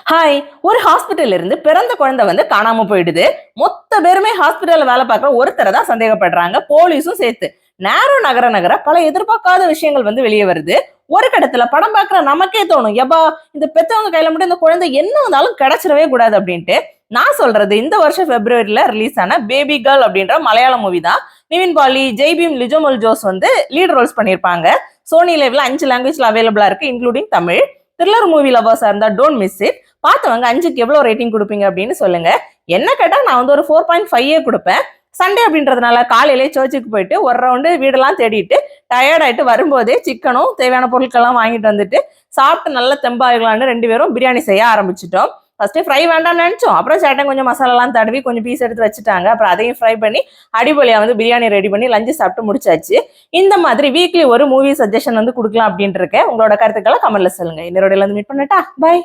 Hi. ஒரு ஹாஸ்பிட்டல்ல இருந்து பிறந்த குழந்தை காணாம போயிடுது. மொத்த பேருமே ஹாஸ்பிட்டல்ல வேலை பார்க்குற ஒருத்தரை தான் சந்தேகப்படுறாங்க. போலீஸும் சேர்த்து. நேரம் நகர நகர பல எதிர்பார்க்காத விஷயங்கள் வெளியே வருது. ஒரு கட்டத்துல படம் பார்க்குற நமக்கே தோணும், யப்பா இந்த பெத்தவங்க கையில மட்டும் இந்த குழந்தை என்ன வந்தாலும் கிடைச்சிடவே கூடாது அப்படின்ட்டு. நான் சொல்றது இந்த வருஷம் பிப்ரவரியில ரிலீஸ் ஆன பேபி கேர்ள் அப்படின்ற மலையாள மூவி தான். நிவின் பாலி, ஜெய்பீம், லிஜோமல் ஜோஸ் லீட் ரோல்ஸ் பண்ணியிருப்பாங்க. சோனி லைவ்ல 5 லாங்குவேஜ்ல அவைலபிளா இருக்கு, இன்க்ளூடிங் தமிழ். த்ரில்லர் மூவி லவர்ஸா இருந்தா டோன்ட் மிஸ் இட். பார்த்தவங்க 5க்கு எவ்வளவு ரேட்டிங் கொடுப்பீங்க அப்படின்னு சொல்லுங்க. என்ன கேட்டா நான் ஒரு 4.5 கொடுப்பேன். சண்டே அப்படின்றதுனால காலையிலே சர்ச்சுக்கு போயிட்டு ஒரு ரவுண்டு வீடெல்லாம் தேடிட்டு டயர்ட் ஆயிட்டு வரும்போதே சிக்கனும் தேவையான பொருட்கள்லாம் வாங்கிட்டு வந்துட்டு சாப்பிட்டு நல்ல தெம்பாகலான்னு 2 பேரும் பிரியாணி செய்ய ஆரம்பிச்சிட்டோம். ஃபர்ஸ்ட் ஃப்ரை வேண்டாம்னு நினைச்சோம். அப்புறம் சேட்டன் கொஞ்சம் மசாலாலாம் தடவி கொஞ்சம் பீஸ் எடுத்து வச்சுட்டாங்க. அப்புறம் அதையும் ஃப்ரை பண்ணி அடிப்பொலியா பிரியாணி ரெடி பண்ணி லஞ்சு சாப்பிட்டு முடிச்சாச்சு. இந்த மாதிரி வீக்லி ஒரு மூவி சஜஷன் கொடுக்கலாம் அப்படின்ட்டு இருக்கேன். உங்களோட கருத்துக்களை கமெண்ட்ல சொல்லுங்க. இன்னொரு மீட் பண்ணட்டா. பை.